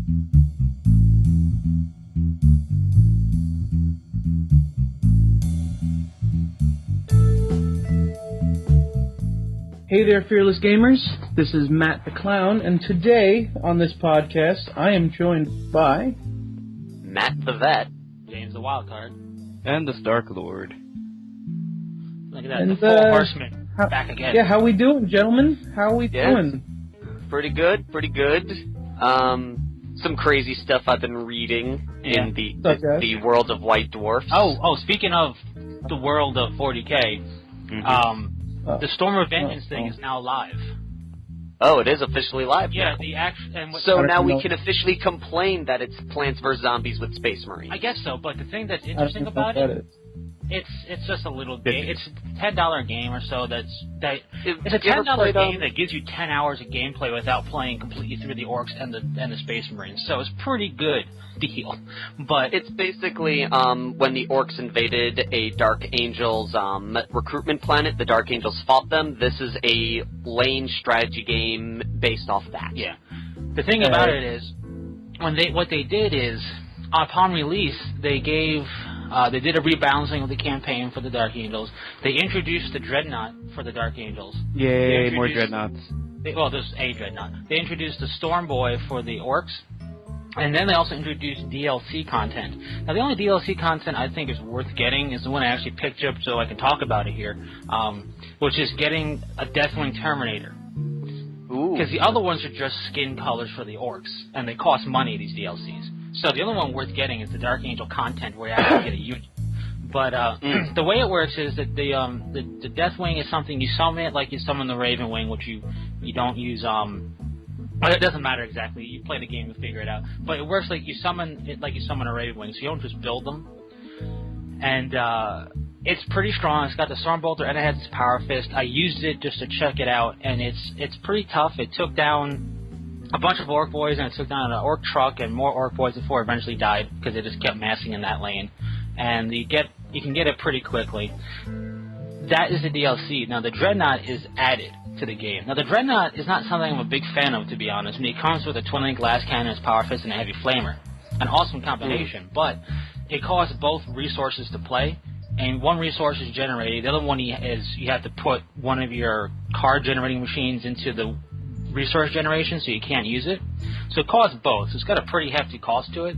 Hey there, fearless gamers. This is Matt the Clown, and today on this podcast, I am joined by Matt the Vet, James the Wildcard, and the Stark Lord. Look at that, and the Four Horsemen back again. Yeah, how we doing, gentlemen? How we doing? Pretty good, pretty good. Some crazy stuff I've been reading in the world of White Dwarfs. Oh, speaking of the world of 40K, the Storm of Vengeance thing is now live. Oh, it is officially live now. The action. So now we can officially complain that it's Plants vs. Zombies with Space Marines. I guess so, but the thing that's interesting about it, it's just a little game. It's a $10 game or so. It's a $10 game that gives you 10 hours of gameplay without playing completely through the Orcs and the Space Marines. So it's pretty good deal. But it's basically when the Orcs invaded a Dark Angels recruitment planet, the Dark Angels fought them. This is a lane strategy game based off that. Yeah. The thing about it is, what they did is, upon release, they did a rebalancing of the campaign for the Dark Angels. They introduced the Dreadnought for the Dark Angels. Yay, more Dreadnoughts. There's a Dreadnought. They introduced the Storm Boy for the Orcs. And then they also introduced DLC content. Now, the only DLC content I think is worth getting is the one I actually picked up so I can talk about it here, which is getting a Deathwing Terminator. Because the other ones are just skin colors for the Orcs, and they cost money, these DLCs. So the only one worth getting is the Dark Angel content, where you actually get a unit. But the way it works is that the Deathwing is something you summon it like you summon the Raven Wing, which you don't use. It doesn't matter exactly. You play the game and figure it out. But it works like you summon a Raven Wing, so you don't just build them. And it's pretty strong. It's got the Storm Bolter and it has its Power Fist. I used it just to check it out, and it's pretty tough. It took down a bunch of Orc boys, and it took down an Orc truck and more Orc boys before it eventually died because it just kept massing in that lane. And you can get it pretty quickly. That is the DLC. Now the Dreadnought is added to the game. Now the Dreadnought is not something I'm a big fan of, to be honest. I mean, it comes with a twin-link glass cannon, its Power Fist, and a heavy flamer. An awesome combination, but it costs both resources to play, and one resource is generated. The other one is you have to put one of your card generating machines into the resource generation, so you can't use it. So it costs both. So it's got a pretty hefty cost to it.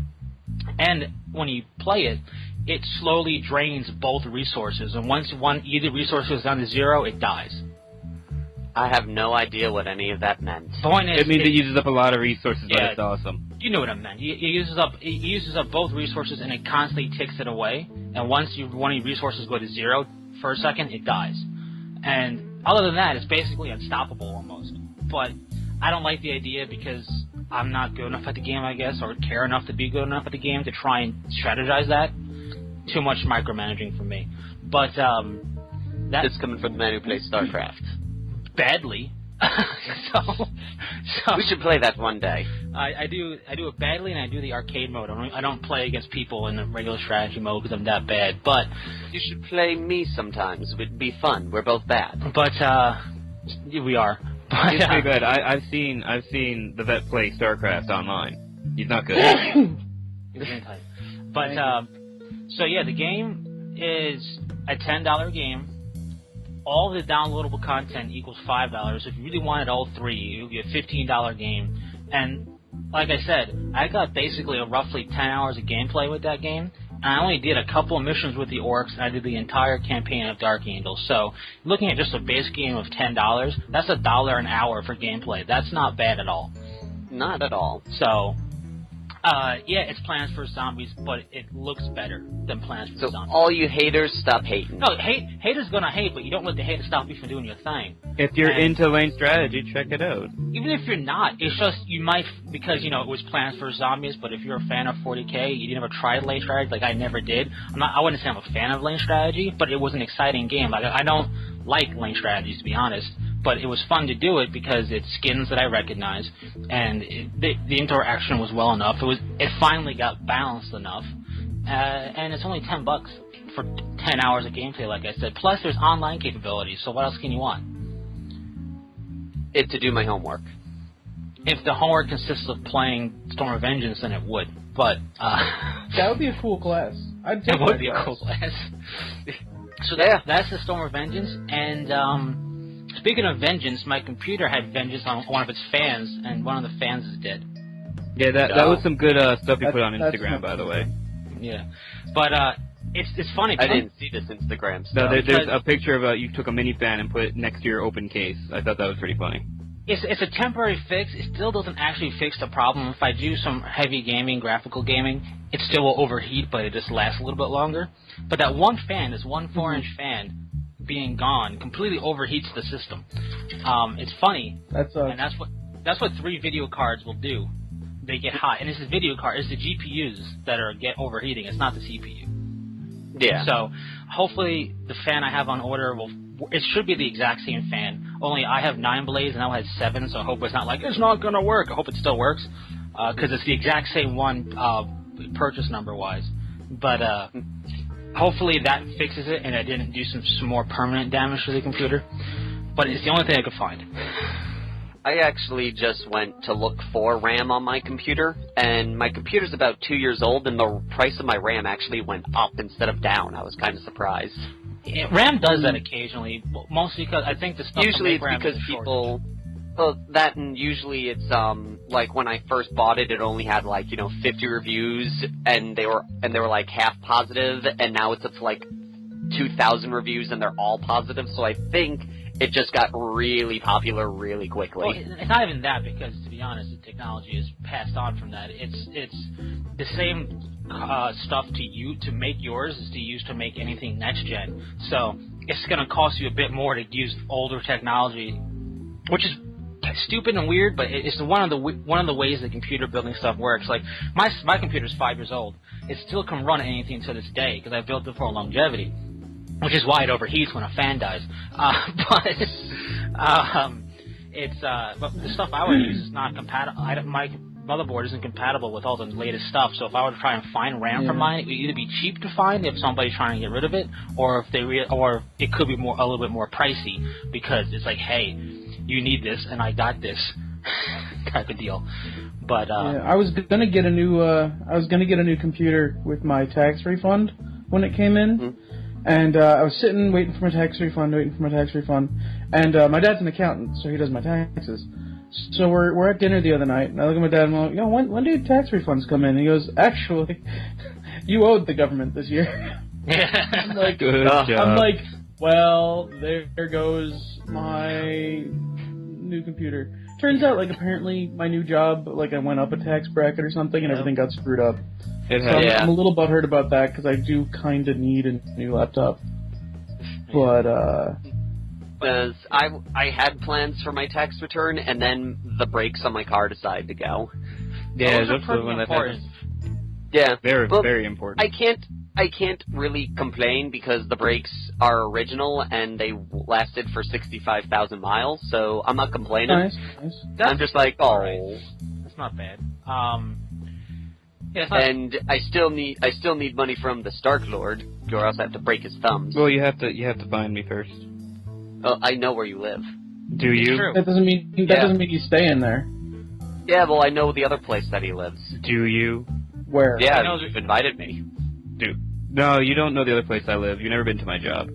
And when you play it, it slowly drains both resources. And once either resource goes down to 0, it dies. I have no idea what any of that meant. It means it uses up a lot of resources, but it's awesome. You know what I meant. It uses up both resources, and it constantly takes it away. And once one of your resources go to 0 for a second, it dies. And other than that, it's basically unstoppable almost. But I don't like the idea because I'm not good enough at the game, I guess, or care enough to be good enough at the game to try and strategize that. Too much micromanaging for me. But that's coming from the man who plays StarCraft. Badly. so we should play that one day. I do it badly, and I do the arcade mode. I don't play against people in the regular strategy mode because I'm that bad. But you should play me sometimes. It'd be fun. We're both bad. But we are. But, he's pretty good. I've seen the vet play StarCraft online. He's not good. He's type. But so yeah, the game is a $10 game. All the downloadable content equals $5. If you really wanted all three, it would be a $15 game. And like I said, I got basically roughly 10 hours of gameplay with that game. And I only did a couple of missions with the Orcs, and I did the entire campaign of Dark Angels. So, looking at just a base game of $10, that's $1 an hour for gameplay. That's not bad at all. Not at all. So, yeah, it's Plants vs. Zombies, but it looks better than Plants vs. Zombies. So all you haters, stop hating. No, haters gonna hate, but you don't let the haters stop you from doing your thing. If you're into lane strategy, check it out. Even if you're not, it's just, you might, because, it was Plants vs. Zombies, but if you're a fan of 40K, you never tried lane strategy, like I never did. I wouldn't say I'm a fan of lane strategy, but it was an exciting game. Like, I don't like lane strategies, to be honest. But it was fun to do it because it's skins that I recognize, and the interaction was well enough. It finally got balanced enough, and it's only $10 for 10 hours of gameplay, like I said. Plus, there's online capabilities. So what else can you want? To do my homework. If the homework consists of playing Storm of Vengeance than it would. But that would be a cool class. I'd take it would that be a class. cool class. So Yeah. that's the Storm of Vengeance. And speaking of vengeance, my computer had vengeance on one of its fans, and one of the fans is dead. Yeah, that was some good stuff you put on That's Instagram, by the way. Yeah, but it's funny. I didn't see this Instagram No, stuff. there's a picture of you took a mini fan and put it next to your open case. I thought that was pretty funny. It's a temporary fix. It still doesn't actually fix the problem. If I do some heavy gaming, graphical gaming, it still will overheat, but it just lasts a little bit longer. But that one fan, this 1 4-inch fan, being gone, completely overheats the system. It's funny, and that's what 3 video cards will do. They get hot, and it's the video card. It's the GPUs that get overheating. It's not the CPU. Yeah. So hopefully the fan I have on order it should be the exact same fan. Only I have 9 blades and I had 7, so I hope it's not like it's not gonna work. I hope it still works because it's the exact same one purchase number wise. But hopefully that fixes it and I didn't do some more permanent damage to the computer. But it's the only thing I could find. I actually just went to look for RAM on my computer, and my computer's about 2 years old, and the price of my RAM actually went up instead of down. I was kind of surprised. RAM does that occasionally, mostly because I think the stuff Usually it's RAM because is people... Well, that and usually it's, like when I first bought it, it only had 50 reviews, and they were like half positive, and now it's up to 2,000 reviews, and they're all positive, so I think it just got really popular really quickly. Well, it's not even that, because to be honest, the technology is passed on from that. It's the same stuff to make yours is to use to make anything next gen. So it's going to cost you a bit more to use older technology, which is stupid and weird, but it's one of the ways the computer building stuff works. Like my computer's 5 years old. It still can run anything to this day because I built it for longevity. Which is why it overheats when a fan dies. But the stuff I would use is not compatible. My motherboard isn't compatible with all the latest stuff. So if I were to try and find RAM for mine, it would either be cheap to find if somebody's trying to get rid of it, or or it could be a little bit more pricey because it's like, hey, you need this and I got this type of deal. But I was gonna get a new computer with my tax refund when it came in. Mm-hmm. And I was sitting waiting for my tax refund, and my dad's an accountant, so he does my taxes. So we're at dinner the other night, and I look at my dad and I'm like, when do your tax refunds come in? And he goes, actually, you owed the government this year. I'm like, Good job. I'm like, well, there goes my new computer. Turns out, apparently my new job, I went up a tax bracket or something, and everything got screwed up. I'm a little butthurt about that because I do kind of need a new laptop. But Because I had plans for my tax return, and then the brakes on my car decided to go. Yeah, those are that's the one that important. Yeah, very important. I can't really complain because the brakes are original and they lasted for 65,000 miles, so I'm not complaining. nice. I'm just like, oh. Right. That's not bad. And I still need money from the Stark Lord, or else I have to break his thumbs. Well, you have to find me first. Oh, I know where you live. Do you? True. That doesn't mean you stay in there. Yeah, well, I know the other place that he lives. Do you? Where? Yeah, you've invited me. Dude. No, you don't know the other place I live. You've never been to my job.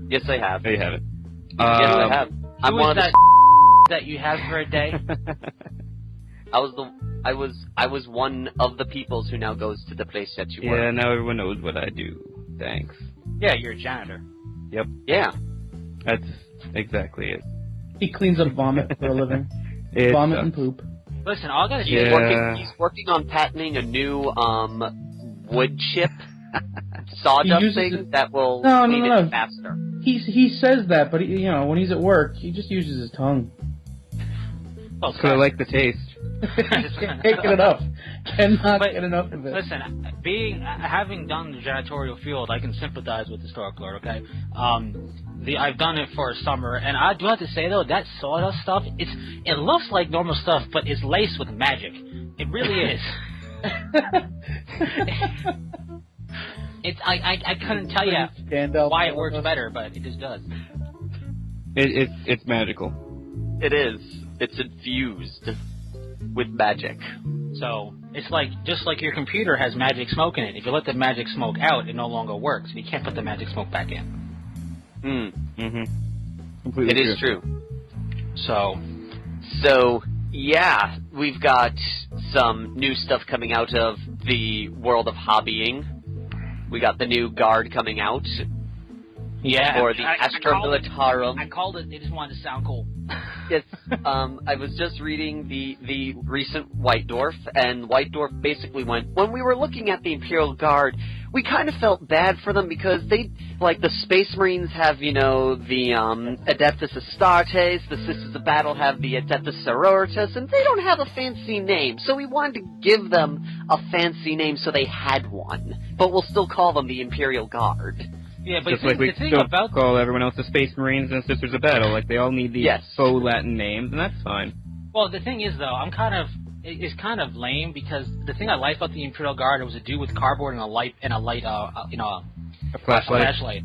Yes, I have. No, you haven't. Yes, I have. I'm Who one is of that you have for a day? I was one of the peoples who now goes to the place that you work. Yeah, now everyone knows what I do. Thanks. Yeah, you're a janitor. Yep. Yeah. That's exactly it. He cleans up vomit for a living. It Vomit sucks. and poop. Listen, all I gotta say Yeah. He's working on patenting a new wood chip sawdust thing that will clean it faster. He says that, but when he's at work, he just uses his tongue. Oh, So I like the taste. Can't get enough. Cannot get enough of it. Listen, having done the janitorial field, I can sympathize with the Stark Lord. Okay, I've done it for a summer, and I do have to say though, that sawdust stuff, it looks like normal stuff, but it's laced with magic. It really is. I couldn't tell you why it works better, but it just does. It's magical. It is. It's infused with magic. So it's like just like your computer has magic smoke in it. If you let the magic smoke out, it no longer works. You can't put the magic smoke back in. Completely it is true. So yeah, we've got some new stuff coming out of the world of hobbying. We got the new guard coming out. Yeah. Or the Astra Militarum. I called it. They just wanted to sound cool. Yes. I was just reading the recent White Dwarf, and White Dwarf basically went, when we were looking at the Imperial Guard, we kind of felt bad for them because they, like, the Space Marines have, the Adeptus Astartes, the Sisters of Battle have the Adeptus Sororitas, and they don't have a fancy name, so we wanted to give them a fancy name so they had one, but we'll still call them the Imperial Guard. Yeah, but just like we don't call everyone else the Space Marines and Sisters of Battle. Like, they all need these faux Latin names, and that's fine. Well, the thing is, though, it's kind of lame because the thing I like about the Imperial Guard was a dude with cardboard and a flashlight,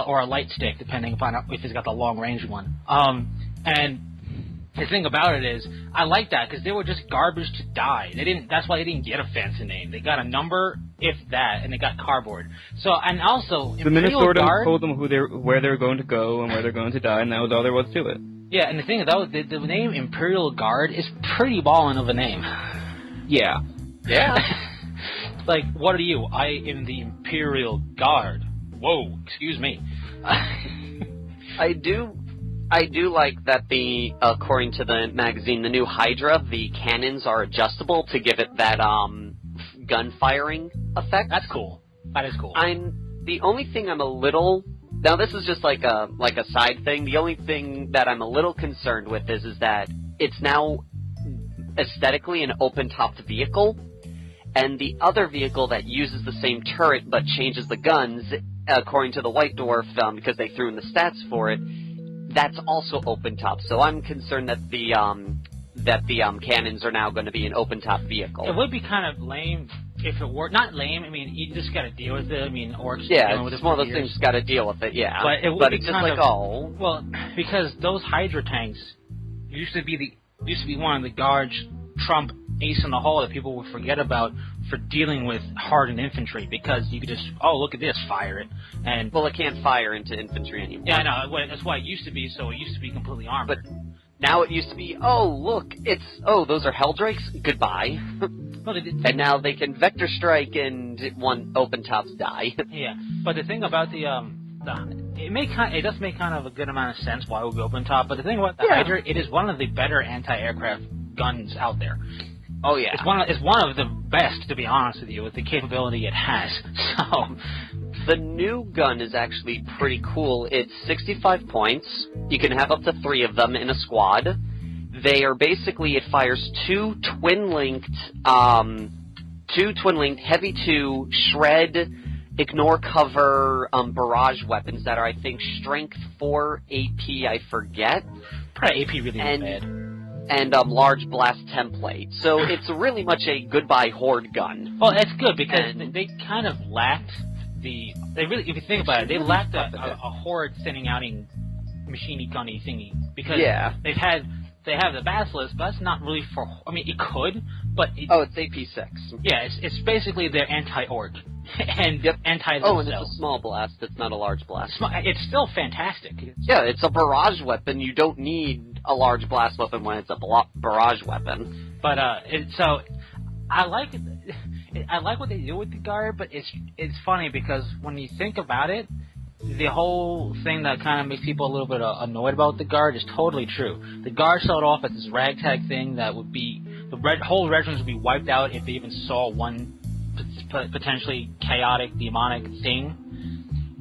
or a light stick, depending upon if he's got the long range one. And the thing about it is, I like that because they were just garbage to die. That's why they didn't get a fancy name. They got a number, if that, and they got cardboard. So, and also, the Minnesota Guard told them where they're going to go and where they're going to die, and that was all there was to it. Yeah, and the thing is, the name Imperial Guard is pretty ballin' of a name. Yeah. Yeah. Like, what are you? I am the Imperial Guard. Whoa, excuse me. I do like that according to the magazine, the new Hydra, the cannons are adjustable to give it that, gun firing effect. That's cool. That is cool. The only thing I'm a little... Now, this is just like a side thing. The only thing that I'm a little concerned with is that it's now aesthetically an open-topped vehicle, and the other vehicle that uses the same turret but changes the guns, according to the White Dwarf, because they threw in the stats for it, that's also open-top. So I'm concerned that the cannons are now going to be an open-top vehicle. It would be kind of lame if it were... Not lame, I mean, you just got to deal with it. I mean, orcs... Yeah, with it's one of those things you got to deal with it, yeah. But it's just like, oh... Well, because those Hydra tanks used to be one of the Guard's trump ace in the hole that people would forget about for dealing with hardened infantry, because you could just, oh, look at this, fire it. And well, it can't fire into infantry anymore. Yeah, I know, that's why it used to be, so it used to be completely armored. But now it used to be, oh, look, those are Helldrakes, goodbye. Well, and now they can vector strike and one open tops die. Yeah, but the thing about it does make kind of a good amount of sense why it would be open top, but the thing about the Hydra, it is one of the better anti-aircraft guns out there. Oh yeah, it's one of the best, to be honest with you, with the capability it has. So the new gun is actually pretty cool. It's 65 points. You can have up to 3 of them in a squad. They are basically, it fires two twin-linked heavy 2 shred, ignore cover barrage weapons that are, I think, strength 4 AP. I forget. Probably AP really bad. And large blast template. So it's really much a goodbye horde gun. Well, that's good because they kind of lacked if you think about it, they lacked a horde sending out a machine gunny thingy, because they have the Basilisk, but that's not really for. I mean, it could, but it's AP6. Yeah, it's basically their anti-orc and anti-themselves. Oh, and it's a small blast. It's not a large blast. It's still fantastic. It's a barrage weapon. You don't need a large blast weapon when it's a barrage weapon. But so I like it. I like what they do with the Guard, but it's funny because when you think about it, the whole thing that kind of makes people a little bit annoyed about the Guard is totally true. The Guard started off as this ragtag thing that would be whole regiments would be wiped out if they even saw one potentially chaotic demonic thing,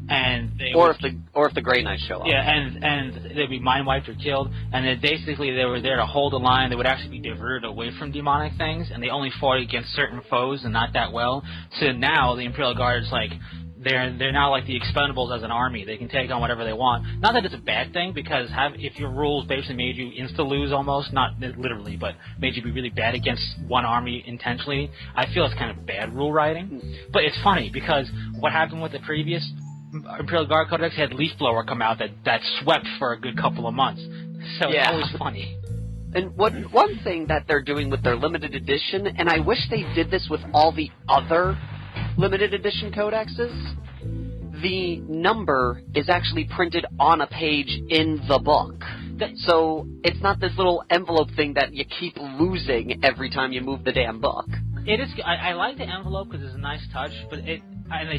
and if the Grey Knights show up. Yeah, and they'd be mind wiped or killed, and then basically they were there to hold the line. They would actually be diverted away from demonic things, and they only fought against certain foes and not that well. So now the Imperial Guard is like, they're now like the Expendables as an army. They can take on whatever they want. Not that it's a bad thing, because if your rules basically made you insta-lose almost, not literally, but made you be really bad against one army intentionally, I feel it's kind of bad rule writing. But it's funny, because what happened with the previous Imperial Guard Codex had Leaf Blower come out that swept for a good couple of months. So it's always funny. And one thing that they're doing with their limited edition, and I wish they did this with all the other limited edition codexes, the number is actually printed on a page in the book. So it's not this little envelope thing that you keep losing every time you move the damn book. It is. I like the envelope because it's a nice touch, but they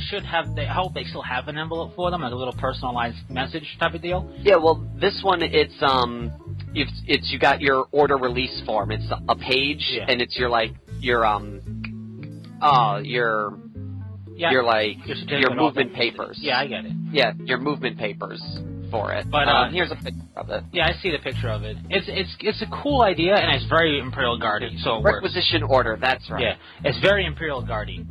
should have. I hope they still have an envelope for them, like a little personalized message type of deal. Yeah, well, this one it's you got your order release form. It's a page, and it's your movement papers. Yeah, I get it. Yeah, your movement papers for it. But here's a picture of it. Yeah, I see the picture of it. It's a cool idea, and it's very Imperial Guard-y, so it works. Requisition order, that's right. Yeah, it's very Imperial Guard-y.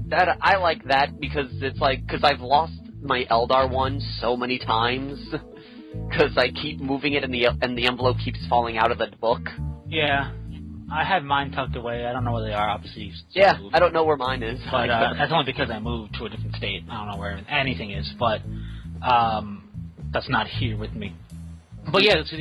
That I like that because it's because I've lost my Eldar one so many times because I keep moving it and the envelope keeps falling out of the book. Yeah. I had mine tucked away. I don't know where they are, obviously. Yeah, I don't know where mine is. But that's only because I moved to a different state. I don't know where anything is, but that's not here with me. But yeah, so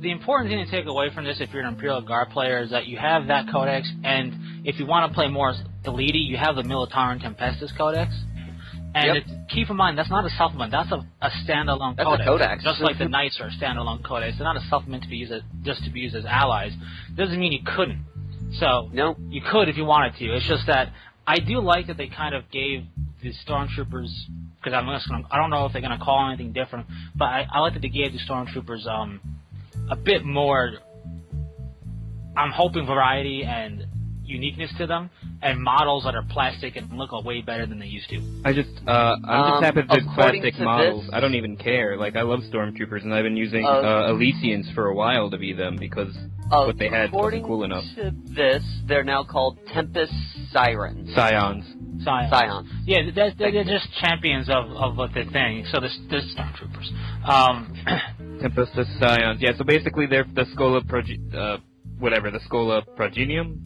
the important thing to take away from this, if you're an Imperial Guard player, is that you have that codex, and if you want to play more Elite, you have the Militarum Tempestus codex. And keep in mind, that's not a supplement. That's a standalone codex. That's a codex. Just like the Knights are a standalone codex. They're not a supplement to be used just to be used as allies. Doesn't mean you couldn't. So you could if you wanted to. It's just that I do like that they kind of gave the Stormtroopers, because I don't know if they're going to call anything different, but I like that they gave the Stormtroopers a bit more, I'm hoping, variety and uniqueness to them, and models that are plastic and look way better than they used to. I'm just happy that there's plastic models. I don't even care. Like, I love Stormtroopers, and I've been using Elysians for a while to be them because what they had wasn't cool enough. According to this, they're now called Tempest Sirens. Scions. Yeah, they're just champions of what they're saying. So the Stormtroopers. Tempestus Scions. Yeah, so basically they're the Schola the Schola Progenium?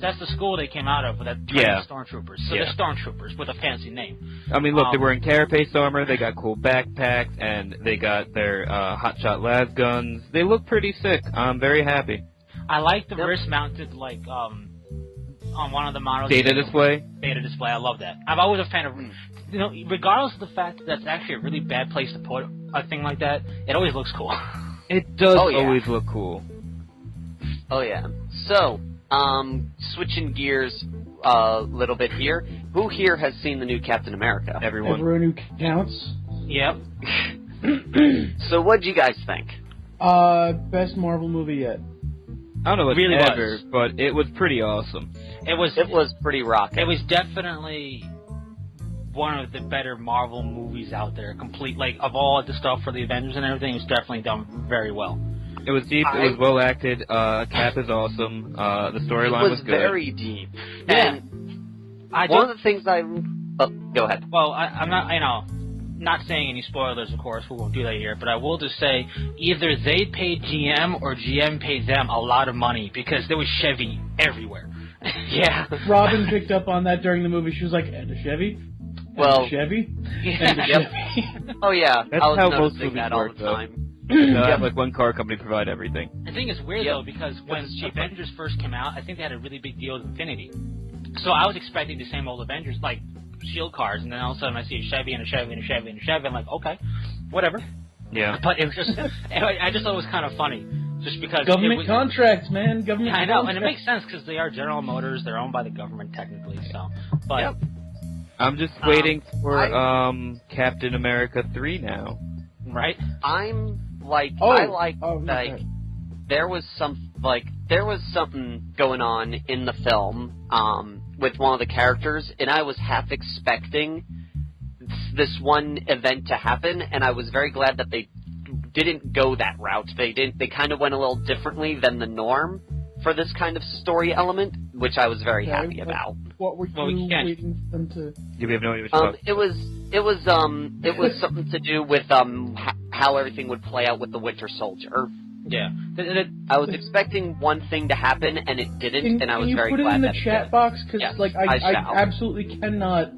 That's the school they came out of, that trained Stormtroopers. So they're Stormtroopers with a fancy name. I mean, look, they're wearing carapace armor, they got cool backpacks, and they got their hotshot las guns. They look pretty sick. I'm very happy. I like the wrist-mounted, on one of the models. Data display? Data display, I love that. I'm always a fan of, regardless of the fact that that's actually a really bad place to put a thing like that, it always looks cool. It does always look cool. Oh, yeah. So, switching gears a little bit here. Who here has seen the new Captain America? Everyone who counts. Yep. So, what'd you guys think? Best Marvel movie yet. I don't know if really ever, but it was pretty awesome. It was pretty rocking. It was definitely one of the better Marvel movies out there. Of all the stuff for the Avengers and everything, it was definitely done very well. It was deep. It was well acted. Cap is awesome. The storyline was good. It was very deep. Yeah. And one of the things go ahead. Well, I'm not saying any spoilers, of course. We won't do that here. But I will just say, either they paid GM or GM paid them a lot of money because there was Chevy everywhere. Yeah. Robin picked up on that during the movie. She was like, and a Chevy? And a Chevy? And a Chevy? Oh, yeah. That's I was how noticing most movies that work, all the time. Have one car company provide everything. The thing is weird though, because when Avengers first came out, I think they had a really big deal with Infinity. So I was expecting the same old Avengers, like shield cars, and then all of a sudden I see a Chevy and a Chevy and a Chevy and a Chevy. I'm like, okay, whatever. Yeah. But it was just, I just thought it was kind of funny, just because government contracts, man. Government. I know, contracts. and it makes sense because they are General Motors. They're owned by the government technically. So, but I'm just waiting for Captain America 3 now. Right. There was something going on in the film with one of the characters, and I was half expecting this one event to happen, and I was very glad that they didn't go that route. They kind of went a little differently than the norm for this kind of story element, which I was very happy about. What were you waiting for them to? We have no idea what it was something to do with how everything would play out with the Winter Soldier. Yeah. I was expecting one thing to happen, and it didn't, and I was very glad that it did. Can you put it in the chat box? Because, I absolutely cannot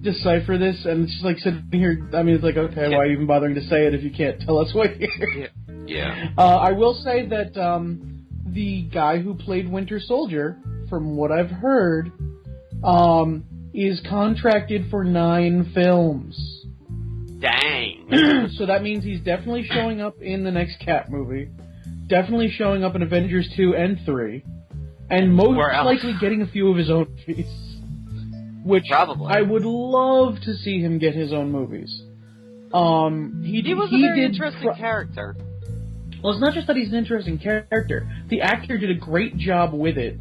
decipher this, and it's just like sitting here. I mean, it's like, okay, why are you even bothering to say it if you can't tell us what year? Yeah. I will say that the guy who played Winter Soldier, from what I've heard, is contracted for 9 films. Dang. So that means he's definitely showing up in the next Cap movie, definitely showing up in Avengers 2 and 3, and most likely getting a few of his own movies. Which Probably. I would love to see him get his own movies. He was a very interesting character. Well, it's not just that he's an interesting character. The actor did a great job with it.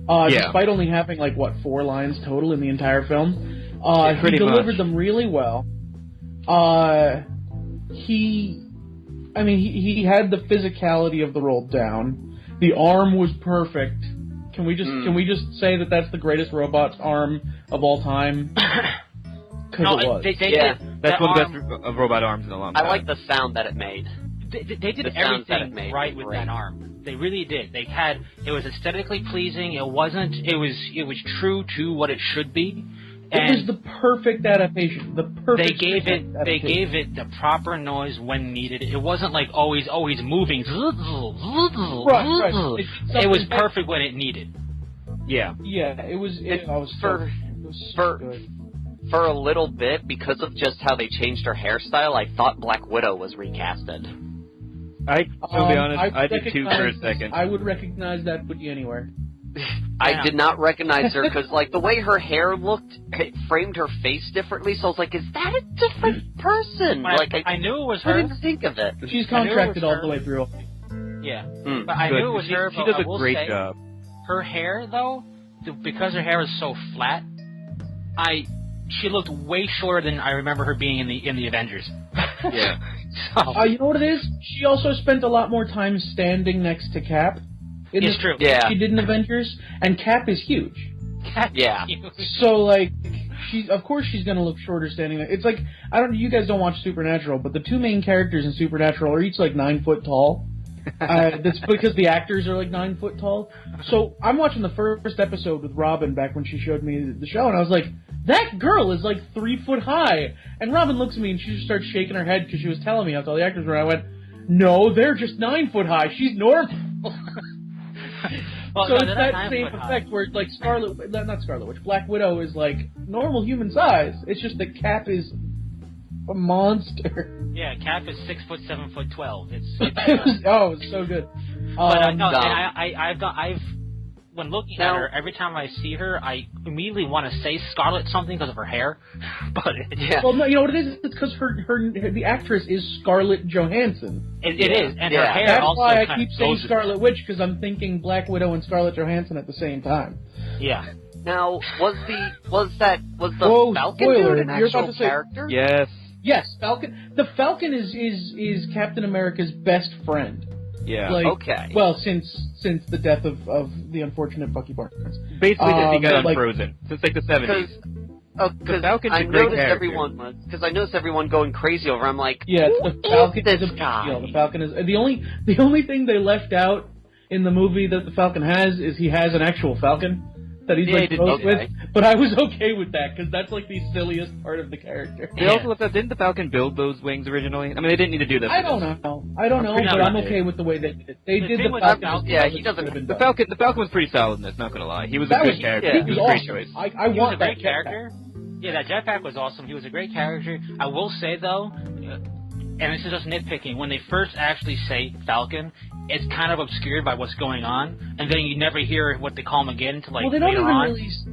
Despite only having, 4 lines total in the entire film. He delivered them really well. He had the physicality of the role down. The arm was perfect. Can we just say that that's the greatest robot arm of all time? Because it was. That's one of the best of robot arms in a long time. I like the sound that it made. They did everything right with that arm. They really did. It was aesthetically pleasing. It was true to what it should be. And it was the perfect adaptation. They gave it the proper noise when needed. It wasn't like always moving. Right. It was perfect when it needed. Yeah. Yeah, it was so good. For a little bit, because of just how they changed her hairstyle, I thought Black Widow was recasted. To be honest, I did too for a second. I would recognize that booty anywhere. I did not recognize her because, the way her hair looked, it framed her face differently. So I was like, "Is that a different person?" I knew it was her. I didn't think of it. She's contracted all the way through. Yeah, but I knew it was her. She does a great job. Her hair, though, because her hair is so flat, she looked way shorter than I remember her being in the Avengers. Yeah. You know what it is? She also spent a lot more time standing next to Cap. It's true. Yeah. She did in Avengers, and Cap is huge. Cap is huge. So, of course she's gonna look shorter standing there. It's you guys don't watch Supernatural, but the 2 main characters in Supernatural are each 9 foot tall. That's because the actors are 9 foot tall. So I'm watching the first episode with Robin back when she showed me the show, and I was like, that girl is 3 foot high. And Robin looks at me and she just starts shaking her head because she was telling me how tall the actors were. I went, no, they're just 9 foot high. She's normal. So it's that same effect where not Scarlet Witch, Black Widow is normal human size. It's just that Cap is a monster. Yeah, Cap is 6 foot 7 foot 12. It's it was so good. I've when looking at her, every time I see her, I immediately want to say Scarlet something because of her hair. But well, no, you know what it is? It's because the actress is Scarlett Johansson. It is, and her hair. That's also why I keep saying Scarlet Witch, because I'm thinking Black Widow and Scarlett Johansson at the same time. Yeah. Now, was the Falcon spoiler, dude an actual character? Yes. Yes, Falcon. The Falcon is Captain America's best friend. Yeah. Okay. Well, since the death of the unfortunate Bucky Barnes. Basically, since he got unfrozen. Since the 70s. Because I noticed everyone going crazy over. I'm like, the Falcon is a big deal. The Falcon is the only thing they left out in the movie that the Falcon has is he has an actual Falcon that he's close with. But I was okay with that because that's the silliest part of the character. They also left out. Didn't the Falcon build those wings originally? I mean, they didn't need to do that. I don't know, but I'm okay with the way they did it. They did the Falcon. Yeah, he doesn't. The Falcon was pretty solid in this. Not gonna lie, he was a good character. He was a great choice. I want that character. Yeah, that jetpack was awesome. He was a great character. I will say though, and this is just nitpicking, when they first actually say Falcon, it's kind of obscured by what's going on, and then you never hear what they call him again until they don't even release.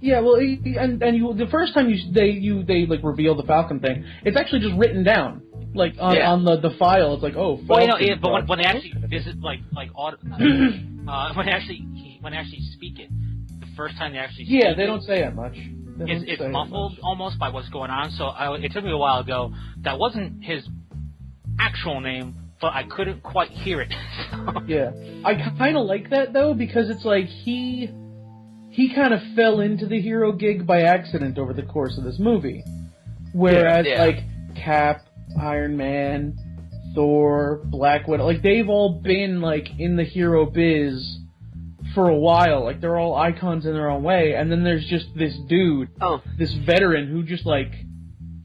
Yeah, well, the first time they reveal the Falcon thing, it's actually just written down, on the file. It's Falcon. Well, but when they actually visit, when they actually speak it, the first time they actually speak they don't say it much. It's muffled almost by what's going on. So it took me a while ago. That wasn't his actual name, but I couldn't quite hear it. Yeah, I kind of like that though because it's he kind of fell into the hero gig by accident over the course of this movie, whereas Cap, Iron Man, Thor, Black Widow, they've all been in the hero biz for a while. Like, they're all icons in their own way, and then there's just this dude, this veteran, who just, like,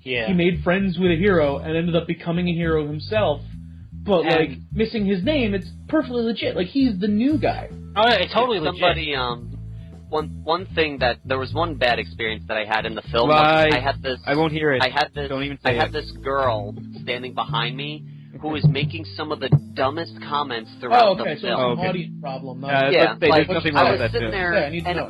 he made friends with a hero and ended up becoming a hero himself, but, like, missing his name. It's perfectly legit. Like, he's the new guy. Oh, yeah, it's totally legit. Somebody, one thing that, there was one bad experience that I had in the film. I had this... I won't hear it. Don't even say it. I had this girl standing behind me who was making some of the dumbest comments throughout the film. So it's an audience problem. Like, I was sitting there, and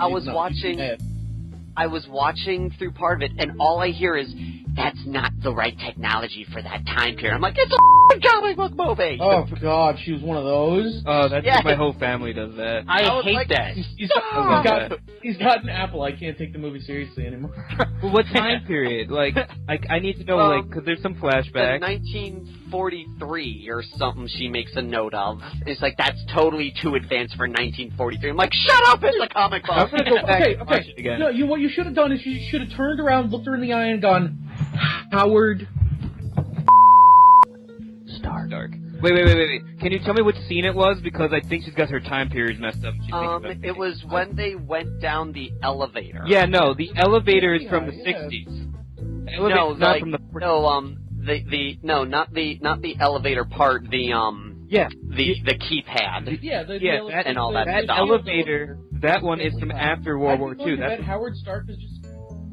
I was watching through part of it, and all I hear is, that's not the right technology for that time period. I'm like, it's a comic book movie! Oh, God, she was one of those? Oh, that's my whole family does that. I hate that. He's got an Apple. I can't take the movie seriously anymore. Well, what time period? Like, I need to know, because there's some flashbacks. 1943 or something she makes a note of. It's like, that's totally too advanced for 1943. I'm like, shut up, it's a comic book! I'm gonna go back and watch it again. No, what you should have done is you should have turned around, looked her in the eye, and gone, Howard Stark. Wait. Can you tell me which scene it was? Because I think she's got her time periods messed up. It was when they went down the elevator. Yeah, no, the elevator is from the 60s. No, not from the... No, not the elevator part, the keypad. And all that stuff. That elevator, that one is from after World War II. That Howard Stark is just...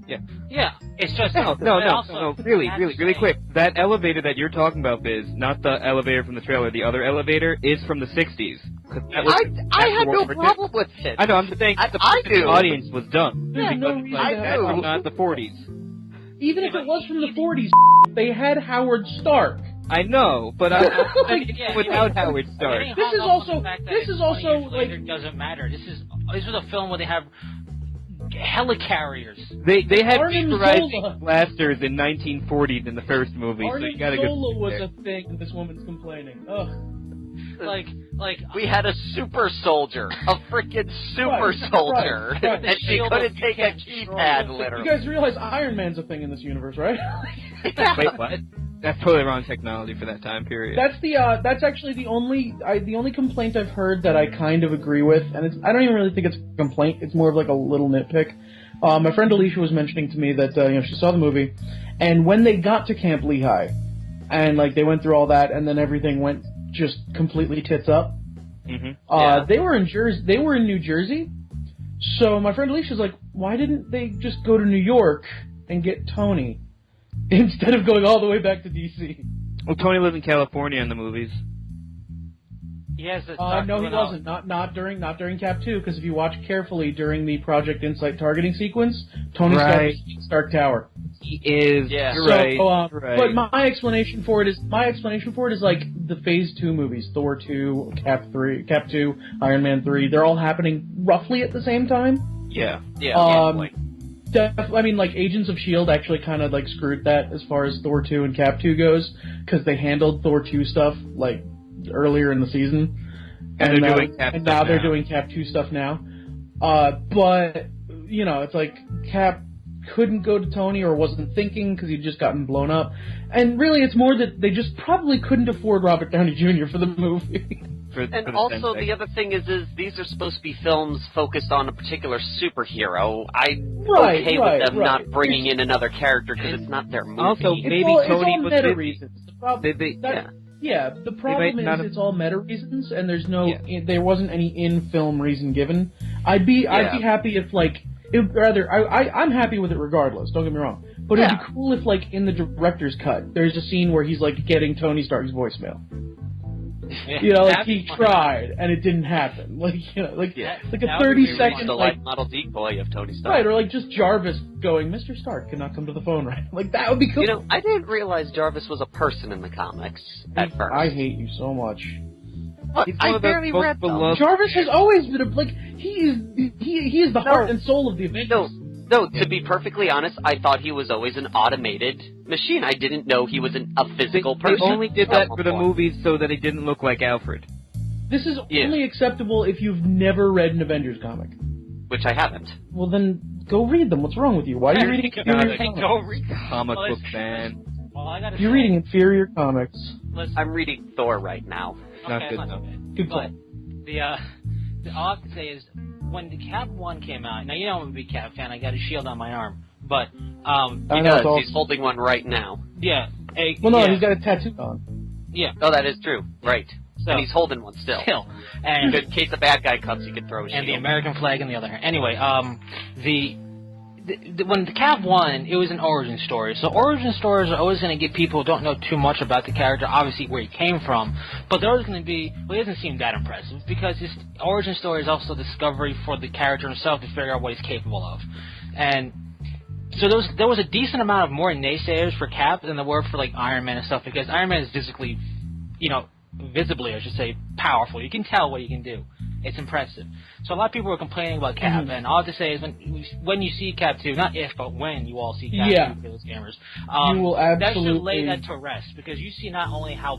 Yeah, it's just... No, really quick. That elevator that you're talking about, Biz, not the elevator from the trailer, the other elevator is from the 60s. I had no problem with it. I know, I'm just saying the audience was dumb. Yeah, no reason that's from not the 40s. Even if it was from the 40s, they had Howard Stark. I know, but without Howard Stark. This is also like... It doesn't matter. This is a film where they have helicarriers. They had vaporizing blasters in 1940s in the first movie, so you gotta go. Solo was a thing, and this woman's complaining. Ugh. Like we had a super soldier, a freaking super soldier, and she couldn't take a keypad, literally. You guys realize Iron Man's a thing in this universe, right? Wait, what? That's totally wrong technology for that time period. That's actually the only complaint I've heard that I kind of agree with, and I don't even really think it's a complaint. It's more of like a little nitpick. My friend Alicia was mentioning to me that she saw the movie, and when they got to Camp Lehigh, and like they went through all that, and then everything went just completely tits up. Mm-hmm. They were in Jersey. They were in New Jersey. So my friend Alicia's like, why didn't they just go to New York and get Tony instead of going all the way back to D.C.? Well, Tony lived in California in the movies. Yes, no, he wasn't. Not during Cap 2, because if you watch carefully during the Project Insight targeting sequence, Tony Stark is Stark Tower. He is. Yeah. You're right. But my explanation for it is like the Phase 2 movies: Thor 2, Cap 2, Iron Man 3. They're all happening roughly at the same time. Yeah. I mean, like, Agents of S.H.I.E.L.D. actually kind of, like, screwed that as far as Thor 2 and Cap 2 goes, because they handled Thor 2 stuff, like, earlier in the season. And they're doing Cap and now they're doing Cap 2 stuff now. But, you know, it's like Cap couldn't go to Tony or wasn't thinking because he'd just gotten blown up. And really, it's more that they just probably couldn't afford Robert Downey Jr. for the movie. And also, the other thing is these are supposed to be films focused on a particular superhero. I'm okay with them not bringing in another character because it's not their movie. Also, maybe Tony was meta reasons. The problem is have... it's all meta reasons, and there's there wasn't any in-film reason given. I'd be happy if, like, I'm happy with it regardless, don't get me wrong. But it'd be cool if, like, in the director's cut, there's a scene where he's, like, getting Tony Stark's voicemail. You know, like, he tried, and it didn't happen. Like, you know, like a 30-second, like, model decoy of Tony Stark. Right, or, like, just Jarvis going, Mr. Stark cannot come to the phone right. Like, that would be cool. You know, I didn't realize Jarvis was a person in the comics at first. I hate you so much. I barely read them. Jarvis has always been he is the heart and soul of the Avengers. No, to be perfectly honest, I thought he was always an automated machine. I didn't know he was a physical person. They only did that for the movies so that he didn't look like Alfred. This is only acceptable if you've never read an Avengers comic. Which I haven't. Well, then go read them. What's wrong with you? Why are you reading inferior comics? Go read comic book fan. You're reading inferior comics. I'm reading Thor right now. Not good enough. Good point. all I have to say is, when the Cap 1 came out, now you know I'm a big Cap fan, I got a shield on my arm, but, he does, he's holding one right now. Yeah. He's got a tattoo on. Yeah. Oh, that is true, right. So, and he's holding one still. And in case the bad guy comes, he can throw a shield. And the American flag in the other hand. Anyway, when the Cap 1, it was an origin story. So origin stories are always going to get people who don't know too much about the character, obviously where he came from, but they're always going to be, well, it doesn't seem that impressive, because his origin story is also discovery for the character himself to figure out what he's capable of. And so there was a decent amount of more naysayers for Cap than there were for, like, Iron Man and stuff, because Iron Man is physically, visibly, I should say, powerful. You can tell what he can do. It's impressive. So a lot of people were complaining about Cap, and all I have to say is when you see Cap 2, not if, but when you all see Cap 2, for those gamers, you will absolutely... that should lay that to rest, because you see not only how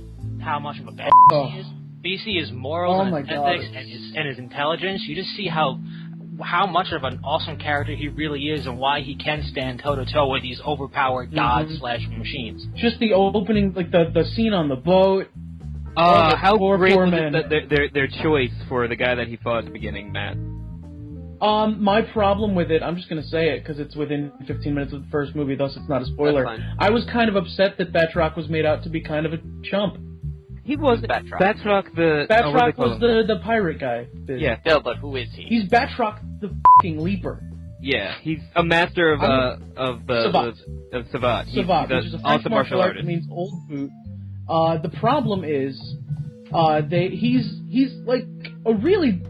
much of a bad he is, but you see his morals and his ethics and his intelligence. You just see how much of an awesome character he really is, and why he can stand toe-to-toe with these overpowered gods/machines. Just the opening, like the scene on the boat. How great was it their choice for the guy that he fought at the beginning, Matt? My problem with it, I'm just going to say it because it's within 15 minutes of the first movie, thus it's not a spoiler. I was kind of upset that Batroc was made out to be kind of a chump. He wasn't. Batroc was the pirate guy. Yeah. No, but who is he? He's Batroc the fucking Leaper. Yeah, he's a master of Savate. Savate, which is a French martial art that means old boot. The problem is, he's like a really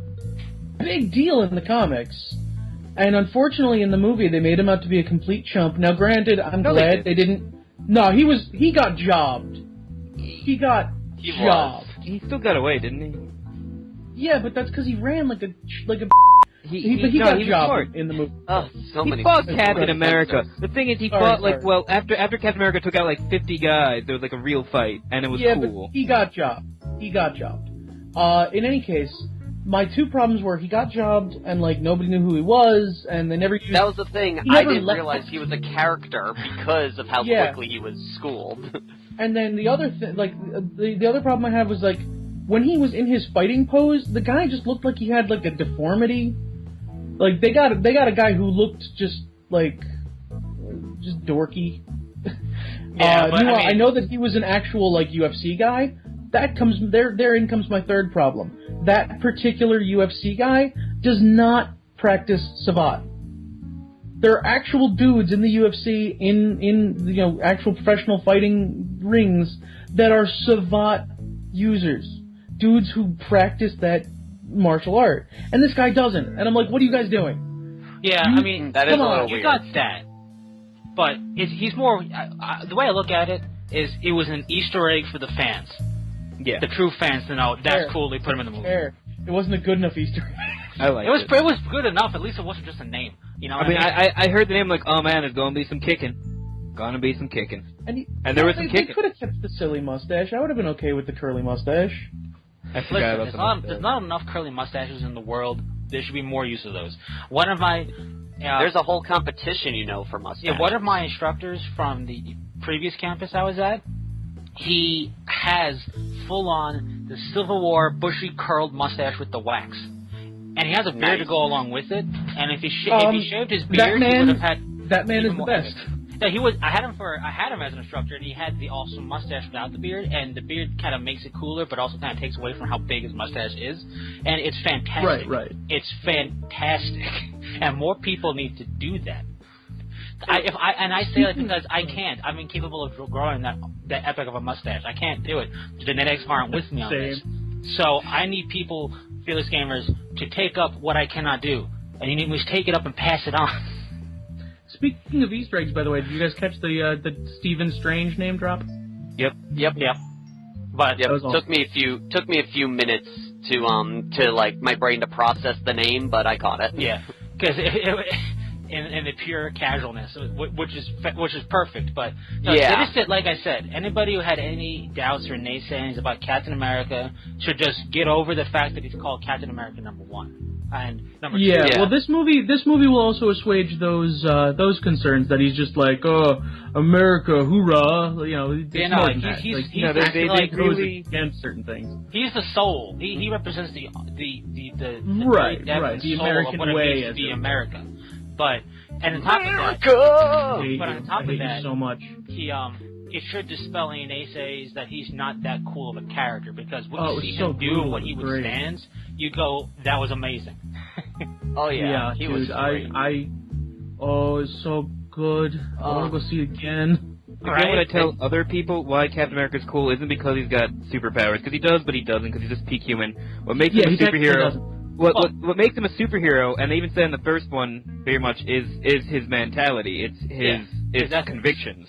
big deal in the comics, and unfortunately in the movie they made him out to be a complete chump. Now, granted, I'm glad they didn't. No, he got jobbed. He got jobbed. He still got away, didn't he? Yeah, but that's because he ran like a. He got jobbed in the movie. Oh, he fought Captain America. The thing is, he fought after Captain America took out like 50 guys, there was like a real fight, and it was cool. But he got jobbed. In any case, my two problems were he got jobbed, and like nobody knew who he was, and they never used. That was the thing. I didn't realize he was a character because of how quickly he was schooled. And then the other thing, like the other problem I had was like when he was in his fighting pose, the guy just looked like he had like a deformity. Like they got a guy who looked just dorky. Yeah, but, I know that he was an actual like UFC guy. Therein comes my third problem. That particular UFC guy does not practice Savate. There are actual dudes in the UFC in actual professional fighting rings that are Savate users. Dudes who practice that martial art, and this guy doesn't, and I'm like, what are you guys doing? Yeah, that is a little weird. You got that, but he's more. The way I look at it is, it was an Easter egg for the fans. Yeah, the true fans to know that's cool. They put him in the movie. Fair. It wasn't a good enough Easter egg. I like it. It was good enough. At least it wasn't just a name. You know. I heard the name like, oh man, there's gonna be some kicking. Gonna be some kicking. And there was some kicking. They could have kept the silly mustache. I would have been okay with the curly mustache. There's not enough curly mustaches in the world. There should be more use of those. One of my there's a whole competition, for mustaches. Yeah, one of my instructors from the previous campus I was at, he has full-on the Civil War bushy curled mustache with the wax, and he has a beard to go along with it. And if he shaved his beard, he would have had. That man is the best. Yeah, he was. I had him as an instructor, and he had the awesome mustache without the beard, and the beard kind of makes it cooler, but also kind of takes away from how big his mustache is, and it's fantastic. Right. It's fantastic, and more people need to do that. I say that because I can't. I'm incapable of growing that epic of a mustache. I can't do it. The genetics aren't with me on this. So I need people, fearless gamers, to take up what I cannot do, and you need to take it up and pass it on. Speaking of Easter eggs, by the way, did you guys catch the Stephen Strange name drop? Yep. But took me a few minutes to like my brain to process the name, but I caught it. Yeah, because in the pure casualness, which is perfect. But like I said, anybody who had any doubts or naysayings about Captain America should just get over the fact that he's called Captain America #1. And number two, yeah. Well, this movie will also assuage those concerns that he's just like, oh, America, hoorah, you know. Yeah, no, they goes against certain things. He's the soul. He represents the right, the soul American of what way it means to be America. But on top of that, so much. It should dispel any naysays that he's not that cool of a character, because when you see so him do what he withstands, you go, that was amazing. Oh yeah, he was great. It's so good. I want to go see it again. Again, when I tell other people why Captain America's cool isn't because he's got superpowers, because he does, but he doesn't, because he's just peak human. What makes him a superhero? What makes him a superhero, and they even said in the first one, very much, is his mentality. It's his convictions.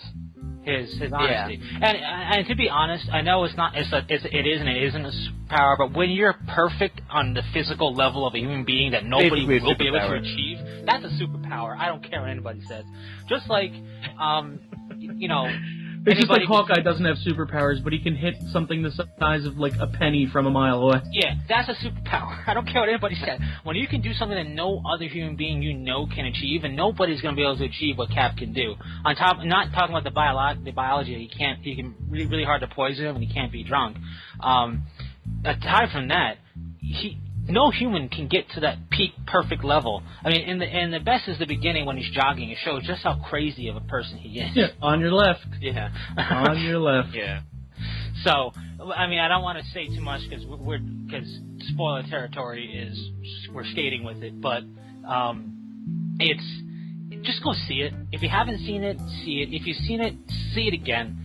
His honesty. And to be honest, I know it is and it isn't a superpower, but when you're perfect on the physical level of a human being that nobody will be able to achieve, that's a superpower. I don't care what anybody says. Just like, It's just like Hawkeye doesn't have superpowers, but he can hit something the size of like a penny from a mile away. Yeah, that's a superpower. I don't care what anybody says. When you can do something that no other human being can achieve, and nobody's going to be able to achieve what Cap can do. On top, not talking about the biology, he can really hard to poison him, and he can't be drunk. Aside from that, no human can get to that peak perfect level. I mean, in the best is the beginning when he's jogging. It shows just how crazy of a person he is. Yeah, on your left. Yeah. On your left. Yeah. So, I mean, I don't want to say too much because spoiler territory we're skating with it, but it's just go see it. If you haven't seen it, see it. If you've seen it, see it again.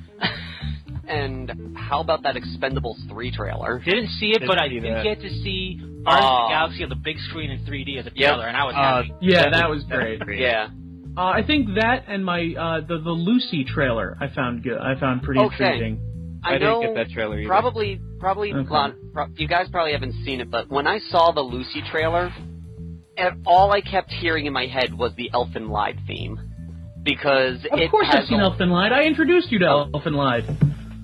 And how about that Expendables 3 trailer? Didn't see it, but I did get to see Guardians of the Galaxy on the big screen in 3D as a trailer, and I was happy. Yeah, that was great. Yeah. I think that and my the Lucy trailer I found good. I found pretty intriguing. I didn't get that trailer either. Probably you guys probably haven't seen it, but when I saw the Lucy trailer, all I kept hearing in my head was the Elfin Lied theme. Because of course I've seen Elfin Lied. I introduced you to Elfin Lied.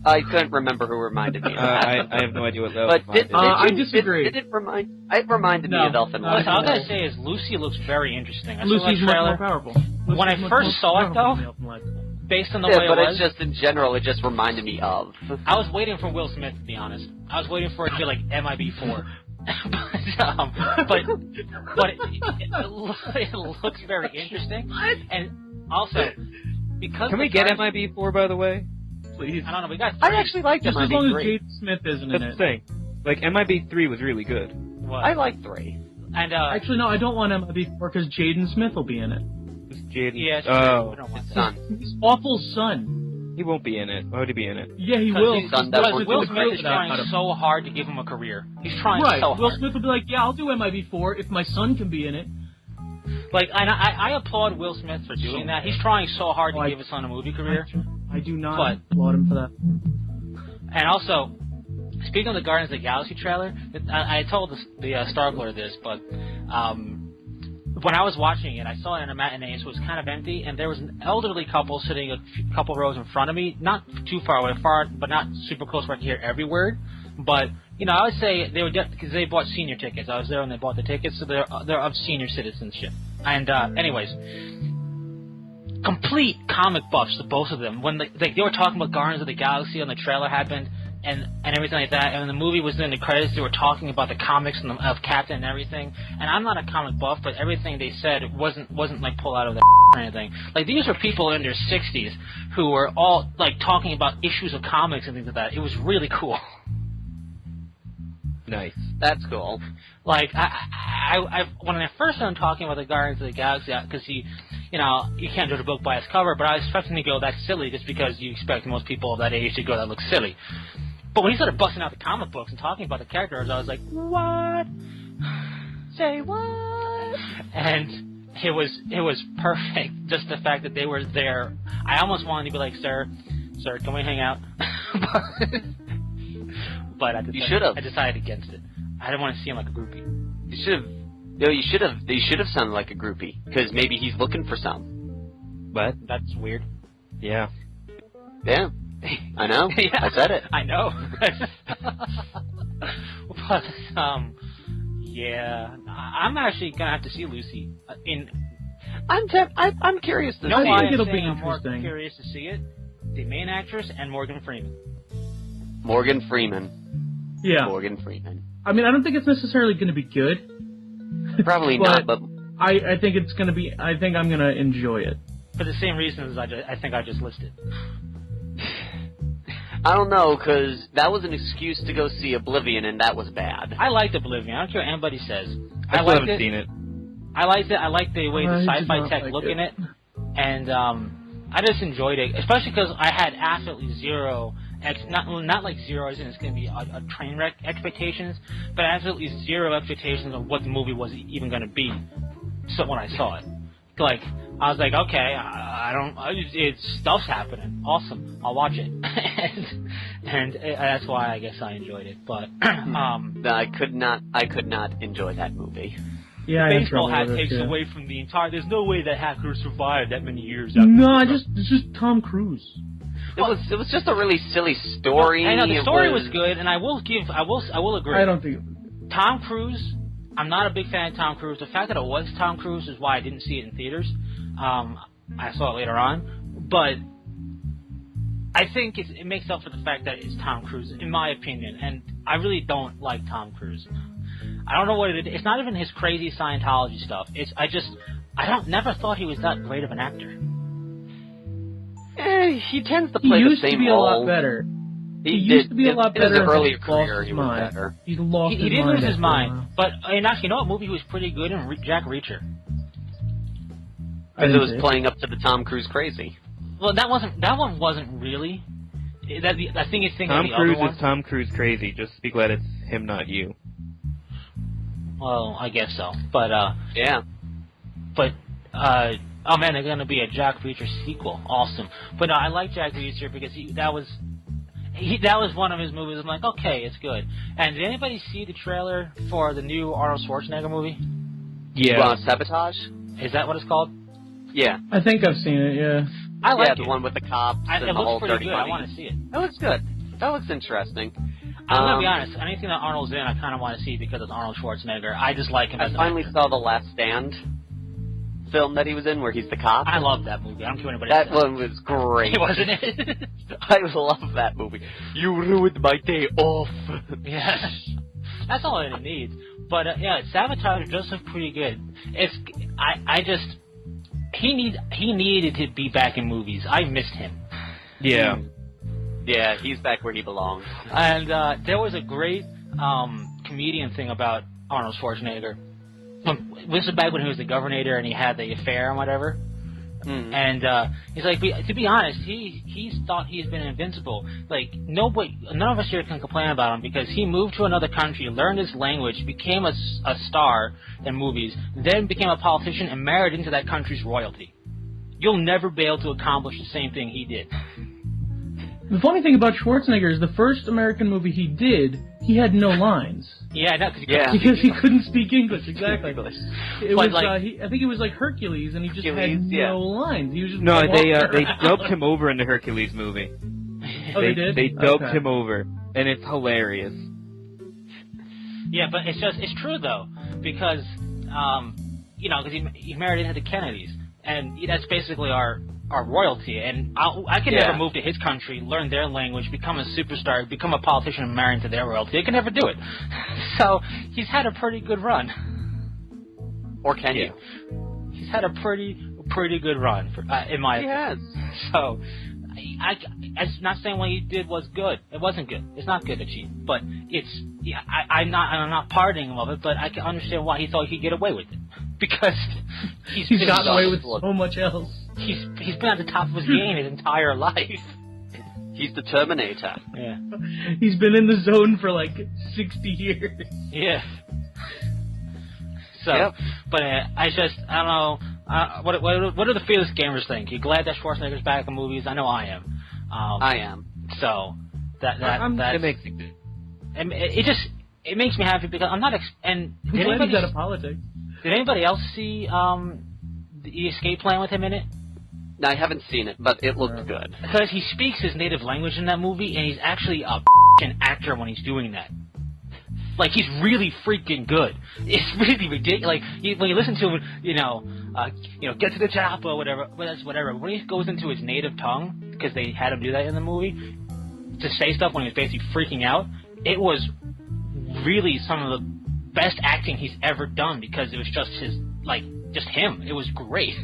I couldn't remember who reminded me of that. I have no idea what that was. But I disagree. It reminded me of Elfin Lied. All I gotta say is Lucy looks very interesting. Lucy's much more powerful. When I first saw it, though, based on the way it was... but it's just, in general, it just reminded me of... I was waiting for Will Smith, to be honest. I was waiting for it to be like MIB4. but it looks very interesting. And also, because... Can we get MIB4, by the way? Please. I don't know, we got 3. I actually like just as long as Jaden Smith isn't in it. That's the thing. Like, MIB3 was really good. What? I like 3. And, actually, no, I don't want MIB4 because Jaden Smith will be in it. Jaden. Yeah, oh. we don't want son. His awful son. He won't be in it. Why would he be in it? Yeah, he will. Because Will Smith is trying so hard to give him a career. He's trying so hard. Will Smith will be like, yeah, I'll do MIB4 if my son can be in it. Like, and I applaud Will Smith for doing that. He's trying so hard to give his son a movie career. I do not applaud him for that. And also, speaking of the Guardians of the Galaxy trailer, I told the Stargler this, but when I was watching it, I saw it in a matinee, so it was kind of empty, and there was an elderly couple sitting a couple rows in front of me, not too far away, but not super close where I could hear every word. But, I would say they were because they bought senior tickets. I was there when they bought the tickets, so they're of senior citizenship. And anyways, complete comic buffs, the both of them. When they were talking about Guardians of the Galaxy when the trailer happened, and everything like that, and when the movie was in the credits, they were talking about the comics and of Captain and everything. And I'm not a comic buff, but everything they said wasn't like pulled out of their or anything. Like, these were people in their 60s who were all like talking about issues of comics and things like that. It was really cool. Nice. That's cool. Like, when I first started talking about the Guardians of the Galaxy, because you can't judge a book by its cover, but I was expecting to go, that's silly, just because you expect most people of that age to go, that looks silly. But when he started busting out the comic books and talking about the characters, I was like, what? Say what? And it was perfect. Just the fact that they were there. I almost wanted to be like, sir, can we hang out? But I decided against it. I didn't want to see him like a groupie. You should have sounded like a groupie, because maybe he's looking for some. But that's weird. Yeah. Yeah. I know. Yeah. I said it. I know. But Yeah, I'm actually gonna have to see Lucy. I'm curious to see. I think it'll be I'm more interesting. curious to see it. The main actress and Morgan Freeman. Morgan Freeman. Yeah. Morgan Freeman. I mean, I don't think it's necessarily going to be good. Probably not, but I think it's going to be. I think I'm going to enjoy it For the same reasons I think I just listed. I don't know, because that was an excuse to go see Oblivion, and that was bad. I liked Oblivion. I don't care what anybody says. I still haven't seen it. I liked it. I liked the way the I did sci-fi not tech like look it. in it. And I just enjoyed it, especially because I had absolutely zero, not like zero as in it's going to be a train wreck expectations, but absolutely zero expectations of what the movie was even going to be. So when I saw it, like I was like, okay, stuff's happening, awesome, I'll watch it, and that's why I guess I enjoyed it. But No, I could not enjoy that movie. Yeah, the baseball hat takes away from the entire. There's no way that hat could have survived that many years. After No, it's just Tom Cruise. It was just a really silly story. I know the story was good, and I will agree. I don't think Tom Cruise. I'm not a big fan of Tom Cruise. The fact that it was Tom Cruise is why I didn't see it in theaters. I saw it later on, but I think it makes up for the fact that it's Tom Cruise, in my opinion. And I really don't like Tom Cruise. I don't know what it is. It's not even his crazy Scientology stuff. I never thought he was that great of an actor. He tends to play the same role. He used to be a lot better. He used to be a lot better in his earlier and career. He lost his was mind. better. He lost his mind. He did lose his after a mind. while. But actually, you know what movie he was pretty good in? Jack Reacher. Because it was playing up to the Tom Cruise crazy. Well, that one wasn't really. I think it's thinking Tom of the Cruise other one. is Tom Cruise crazy. Just be glad it's him, not you. Well, I guess so. But Yeah. But oh man, there's gonna be a Jack Reacher sequel. Awesome. But no, I like Jack Reacher because that was one of his movies. I'm like, okay, it's good. And did anybody see the trailer for the new Arnold Schwarzenegger movie? Yeah. Sabotage? Is that what it's called? Yeah. I think I've seen it. Yeah. I like the it. one with the cops and It the whole looks pretty dirty good. money. I want to see it. That looks good. That looks interesting. I'm gonna be honest. Anything that Arnold's in, I kind of want to see because it's Arnold Schwarzenegger. I just like him. I finally saw The Last Stand film that he was in, where he's the cop. I love that movie. I don't care what anybody That says. one was great. Wasn't it? I love that movie. You ruined my day off. Yeah. That's all it needs. But yeah, Sabotage does look pretty good. He needed to be back in movies. I missed him. Yeah. Yeah, he's back where he belongs. And there was a great comedian thing about Arnold Schwarzenegger. This was back when he was the governor and he had the affair and whatever. Mm. And he's like, to be honest, he's thought he's been invincible. Like none of us here can complain about him because he moved to another country, learned his language, became a star in movies, then became a politician and married into that country's royalty. You'll never be able to accomplish the same thing he did. The funny thing about Schwarzenegger is the first American movie he did, he had no lines. Yeah, Because he couldn't speak English, exactly. It was, like, I think it was like Hercules, and he just had no lines. He was just they dubbed him over in the Hercules movie. Oh, they did? They dubbed him over, and it's hilarious. Yeah, but it's true though, because because he married into the Kennedys, and that's basically our royalty, and I could never move to his country, learn their language, become a superstar, become a politician, and marry into their royalty. I could never do it. So he's had a pretty good run. Or can you? He's had a pretty good run, in my opinion. He has. So I'm not saying what he did was good. It wasn't good. It's not good to cheat, but I'm not pardoning him of it, but I can understand why he thought he could get away with it. Because he's gotten away with so much else. He's been at the top of his game his entire life. He's the Terminator. Yeah. He's been in the zone for like 60 years. Yeah. So, but I don't know. What do the Fearless Gamers think? You glad that Schwarzenegger's back in movies? I know I am. I am. So It makes it makes me happy because I'm not. And did anybody out of politics? Did anybody else see the Escape Plan with him in it? No, I haven't seen it, but it looked good. Because he speaks his native language in that movie, and he's actually a actor when he's doing that. Like, he's really freaking good. It's really ridiculous. Like, when you listen to him, get to the chopper, whatever. When he goes into his native tongue, because they had him do that in the movie, to say stuff when he was basically freaking out, it was really some of the best acting he's ever done, because it was just just him. It was great.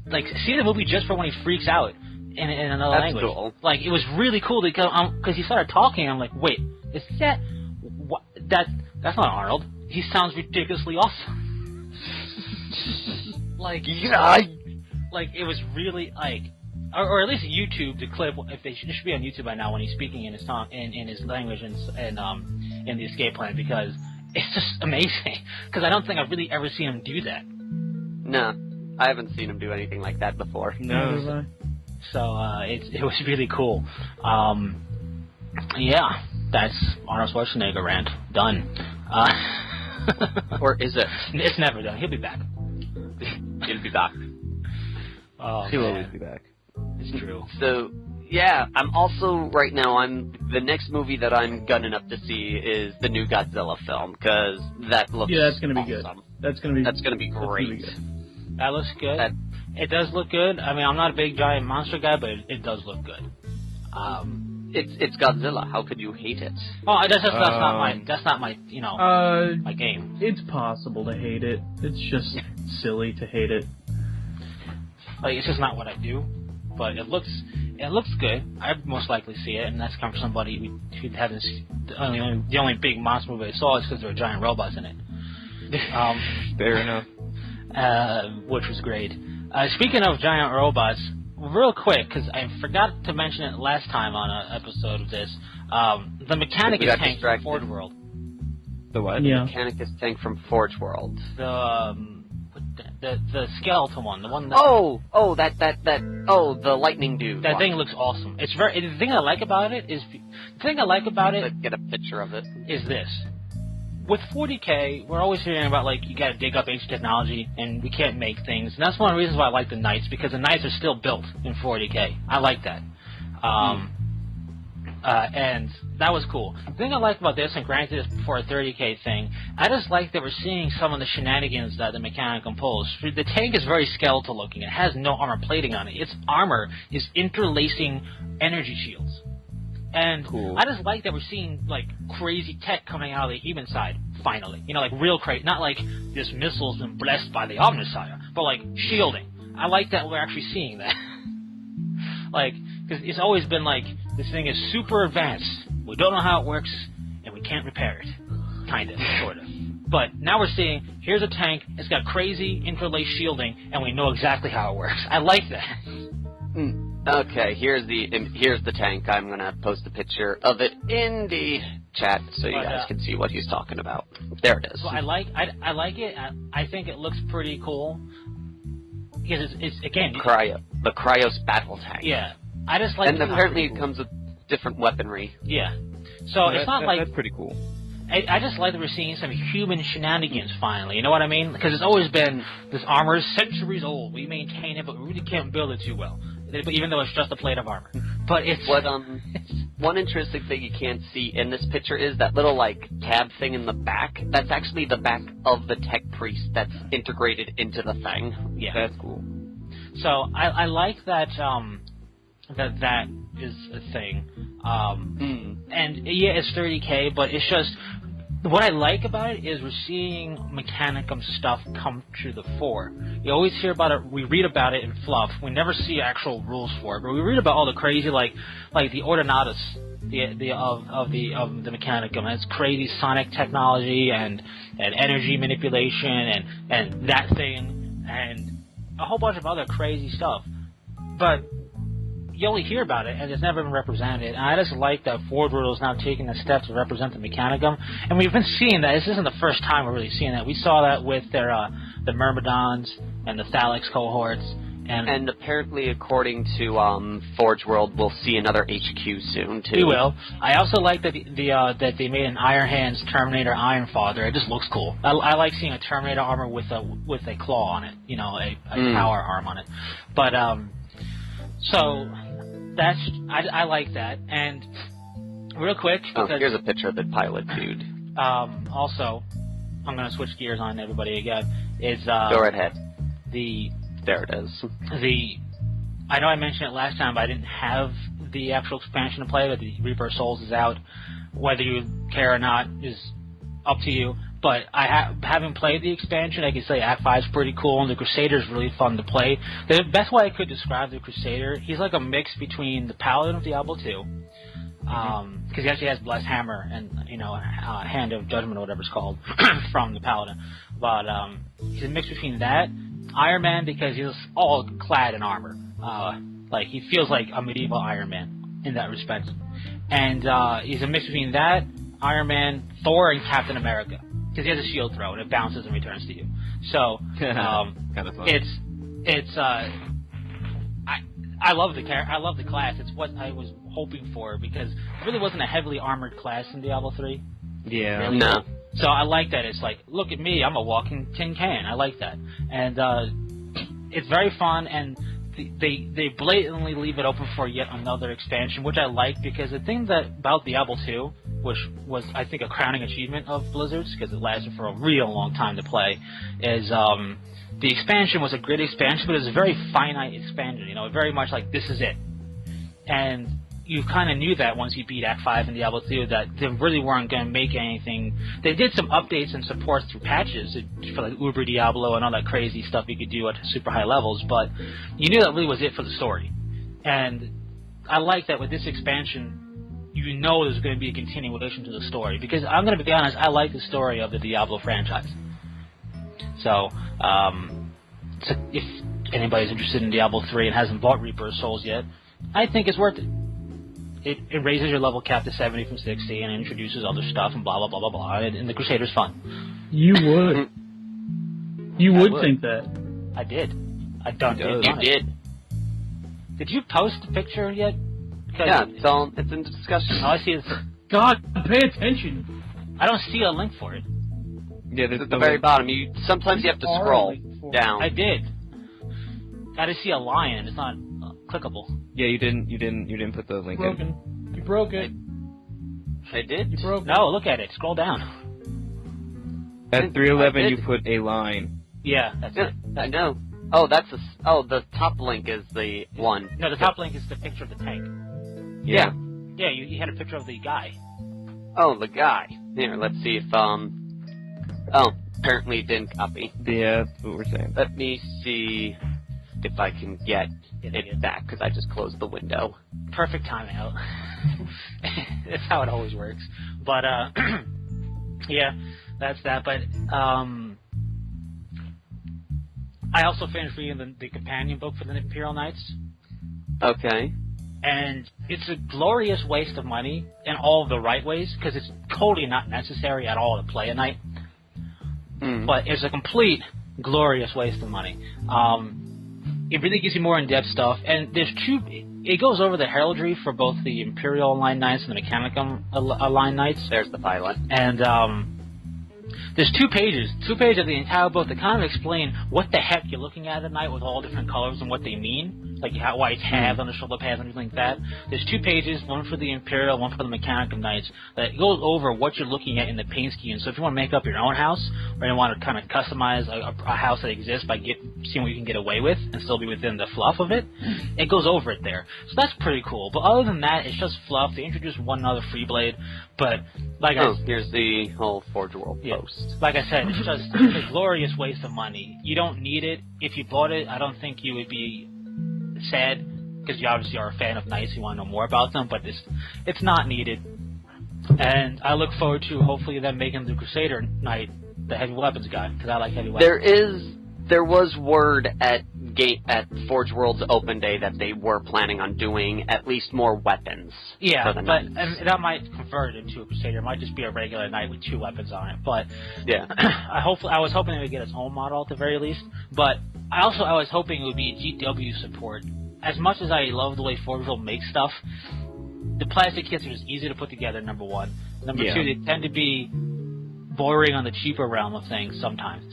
Like, see the movie just for when he freaks out in another language. Cool. Like, it was really cool because he started talking. I'm like, wait, is that what? That's not Arnold. He sounds ridiculously awesome. Like, like it was really like, or at least YouTube, the clip. If it should be on YouTube by now when he's speaking in his tongue, in his language, and in the escape plan, because it's just amazing. Because I don't think I've really ever seen him do that. No, I haven't seen him do anything like that before. No. So it was really cool. Yeah, that's Arnold Schwarzenegger rant. Done. Or is it? It's never done. He'll be back. He'll be back. Oh, he'll always be back. It's true. So, yeah, I'm also, right now, the next movie that I'm gunning up to see is the new Godzilla film, because that looks that's going to be awesome. good. That's going to be great. That looks good. It does look good. I mean, I'm not a big giant monster guy, but it does look good. It's Godzilla. How could you hate it? Oh, that's not my my game. It's possible to hate it. It's just silly to hate it. Like, it's just not what I do. But it looks good. I'd most likely see it, and that's come from somebody who hasn't. The only big monster movie I saw is because there were giant robots in it. Fair enough. Which was great. Speaking of giant robots, real quick, because I forgot to mention it last time on an episode of this, the Mechanicus tank from Forge World. The what? Yeah. The Mechanicus tank from Forge World. The skeleton one, the one that... the lightning dude. That thing looks awesome. The thing I like about it is... Get a picture of it. Is this. With 40K, we're always hearing about, like, you gotta dig up ancient technology, and we can't make things. And that's one of the reasons why I like the Knights, because the Knights are still built in 40K. I like that. And that was cool. The thing I like about this, and granted it's before a 30K thing, I just like that we're seeing some of the shenanigans that the Mechanicum pulls. The tank is very skeletal looking. It has no armor plating on it. Its armor is interlacing energy shields. And cool. I just like that we're seeing, like, crazy tech coming out of the human side, finally. You know, like, real crazy. Not like this missile's been blessed by the Omnissiah, but, like, shielding. I like that we're actually seeing that. Like, because it's always been like, this thing is super advanced, we don't know how it works, and we can't repair it. Kinda, sorta. But now we're seeing, here's a tank, it's got crazy interlaced shielding, and we know exactly how it works. I like that. Okay, here's the tank. I'm gonna post a picture of it in the chat so you guys can see what he's talking about. There it is. So I like it. I think it looks pretty cool. Because it's again... The Cryos battle tank. Yeah. I just like... And apparently it comes with different weaponry. Yeah. So it's not like... That's pretty cool. I just like that we're seeing some human shenanigans finally. You know what I mean? Because it's always been, this armor is centuries old. We maintain it, but we really can't build it too well. Even though it's just a plate of armor. But it's... One interesting thing you can't see in this picture is that little, like, tab thing in the back. That's actually the back of the tech priest that's integrated into the thing. Yeah. That's cool. So, I like that, that is a thing. And, yeah, it's 30K, but it's just... What I like about it is we're seeing Mechanicum stuff come to the fore. You always hear about it, we read about it in fluff. We never see actual rules for it, but we read about all the crazy, like the Ordinatus of the Mechanicum. And it's crazy sonic technology and energy manipulation and that thing and a whole bunch of other crazy stuff. But you only hear about it, and it's never been represented. And I just like that Forge World is now taking the steps to represent the Mechanicum. And we've been seeing that. This isn't the first time we're really seeing that. We saw that with their the Myrmidons and the Thalix cohorts. And apparently, according to Forge World, we'll see another HQ soon, too. We will. I also like that that they made an Iron Hands Terminator Ironfather. It just looks cool. I like seeing a Terminator armor with a claw on it. You know, a power arm on it. But, so... I like that, and real quick... here's a picture of the pilot dude. Also, I'm going to switch gears on everybody again. Is go right ahead. There it is. I know I mentioned it last time, but I didn't have the actual expansion to play, but the Reaper of Souls is out. Whether you care or not is up to you. But having played the expansion, I can say Act 5 is pretty cool, and the Crusader is really fun to play. The best way I could describe the Crusader, he's like a mix between the Paladin of Diablo 2, because he actually has Blessed Hammer and, Hand of Judgment or whatever it's called, from the Paladin. But he's a mix between that, Iron Man, because he's all clad in armor. He feels like a medieval Iron Man in that respect. And he's a mix between that, Iron Man, Thor, and Captain America. Because he has a shield throw and it bounces and returns to you. So kind of fun. I love the class. It's what I was hoping for, because it really wasn't a heavily armored class in Diablo 3. Yeah. Really. No. So I like that. It's like, look at me, I'm a walking tin can. I like that. And it's very fun, and they blatantly leave it open for yet another expansion, which I like, because the thing about Diablo 2, which was, I think, a crowning achievement of Blizzard's, because it lasted for a real long time to play, is the expansion was a great expansion, but it was a very finite expansion, very much like, this is it. And you kind of knew that once you beat Act 5 in Diablo 2, that they really weren't going to make anything. They did some updates and supports through patches for like Uber Diablo and all that crazy stuff you could do at super high levels, but you knew that really was it for the story. And I like that with this expansion, there's going to be a continuation to the story, because I'm going to be honest, I like the story of the Diablo franchise. So if anybody's interested in Diablo 3 and hasn't bought Reaper of Souls yet, I think it's worth it. It raises your level cap to 70 from 60 and introduces other stuff and blah, blah, blah, blah, blah. And the Crusader's fun. You would. You would think that. I did. I done did. You did. Did you post the picture yet? Yeah, it's in discussion. Oh, I see it. God, pay attention. I don't see a link for it. Yeah, there's at the very bottom. Sometimes you have to scroll down. I did. I just see a lion. It's not clickable. Yeah, you didn't put the link in. You broke it. I did? You broke it. No, look at it. Scroll down. At 311, you put a line. Yeah, that's it. I know. Oh, the top link is the one. No, the top link is the picture of the tank. Yeah. Yeah, you had a picture of the guy. Oh, the guy. Here, let's see if, apparently it didn't copy. Yeah, that's what we're saying. Let me see if I can get it back, because I just closed the window. Perfect timeout. That's how it always works. But, yeah, that's that. But, I also finished reading the companion book for the Imperial Knights. Okay. And it's a glorious waste of money in all of the right ways, because it's totally not necessary at all to play a knight. But it's a complete glorious waste of money. It really gives you more in-depth stuff, and it goes over the heraldry for both the Imperial Aligned Knights and the Mechanicum Aligned Knights. There's the pilot. And there's two pages of the entire book that kind of explain what the heck you're looking at night with all different colors and what they mean, like why it's halved on the shoulder pads and everything like that. There's two pages, one for the Imperial, one for the Mechanicum Knights, that goes over what you're looking at in the paint scheme. So if you want to make up your own house, or you want to kind of customize a house that exists by seeing what you can get away with and still be within the fluff of it, it goes over it there. So that's pretty cool. But other than that, it's just fluff. They introduced one other free blade, but here's the whole Forge World post. Like I said, it's just a glorious waste of money. You don't need it. If you bought it, I don't think you would be sad, because you obviously are a fan of Knights, you want to know more about them, but it's not needed. And I look forward to hopefully them making the Crusader Knight the heavy weapons guy, because I like heavy weapons. There was word at Forge World's open day that they were planning on doing at least more weapons. Yeah, for the but Knights. That might convert it into a Crusader. It might just be a regular Knight with 2 weapons on it. But yeah, I was hoping it would get its own model at the very least. But I was hoping it would be a GW support. As much as I love the way Forge World makes stuff, the plastic kits are just easy to put together. Number one. Number two, they tend to be bordering on the cheaper realm of things sometimes.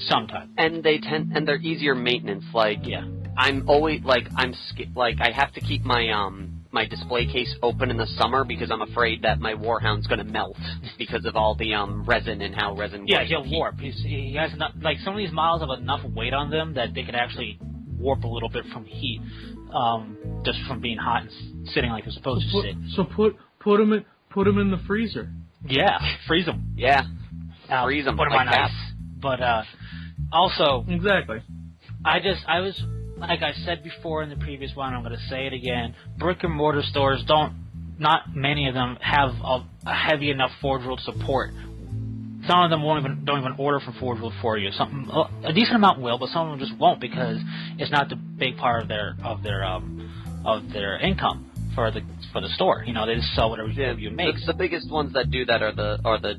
And they're easier maintenance. Like, I'm always I have to keep my my display case open in the summer because I'm afraid that my Warhound's going to melt because of all the resin and how resin works. Yeah, he'll warp. He has enough, like some of these models have enough weight on them that they can actually warp a little bit from heat, just from being hot and sitting like they're supposed to sit. So put him in the freezer. Yeah, freeze them. Yeah, freeze them. Put them like on ice. But also, exactly. I was like I said before in the previous one. I'm going to say it again. Brick and mortar stores not many of them have a heavy enough Forge World support. Some of them don't even order from Forge World for you. A decent amount will, but some of them just won't because it's not the big part of their income for the store. You know, they just sell whatever GW makes. The biggest ones that do that are the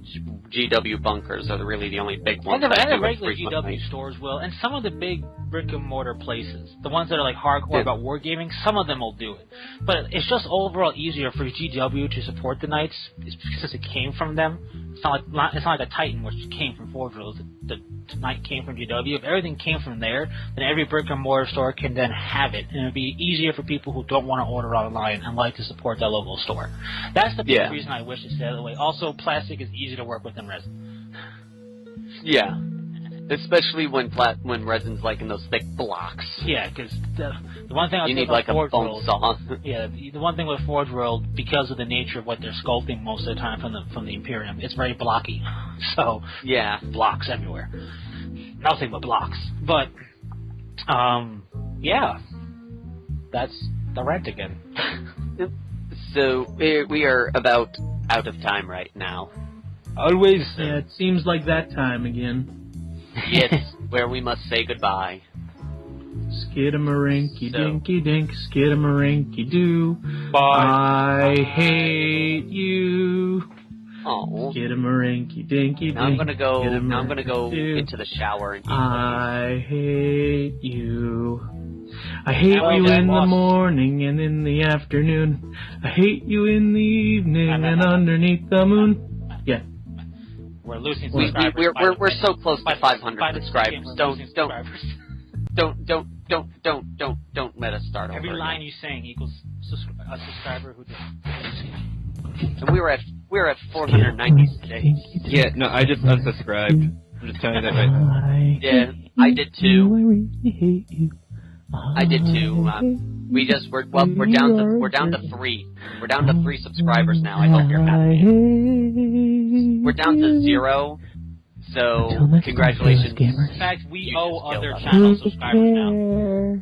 GW bunkers are really the only big ones. And the regular GW stores will, and some of the big brick and mortar places, the ones that are like hardcore about wargaming, some of them will do it. But it's just overall easier for GW to support the Knights because it came from them. It's not like a Titan which came from Forge World. The Knight came from GW. If everything came from there, then every brick and mortar store can then have it, and it'll be easier for people who don't want to order online and like to support that local store. That's the big reason I wish it's the other way. Also, plastic is easy to work with than resin. Yeah. Especially when resin's like in those thick blocks. Yeah, because the one thing I you say need about like Forge a bone World, saw. yeah, the one thing with Forge World, because of the nature of what they're sculpting most of the time from the Imperium, it's very blocky. So yeah, blocks everywhere. Nothing but blocks. But yeah, that's the rant again. So we are about out of time right now. Always. Yeah, it seems like that time again. It's where we must say goodbye. Skidamarinky dinky dink, skidamarinky doo. Bye. I hate you. Oh. Skidamarinky dinky dink. Now I'm gonna go into the shower and eat I hate you. I hate you in the morning and in the afternoon. I hate you in the evening and underneath the moon. Yeah. We're losing subscribers. We're so close to 500 subscribers. Don't let us start over. Every line you saying equals a subscriber who didn't. And we're at 496. Yeah, no, I just unsubscribed. I'm just telling you that right now. Yeah, I did too. I really hate you. I did too. We're down to 3. We're down to 3 subscribers now. I hope you're happy. We're down to 0. So congratulations. In fact, we owe other channel subscribers now.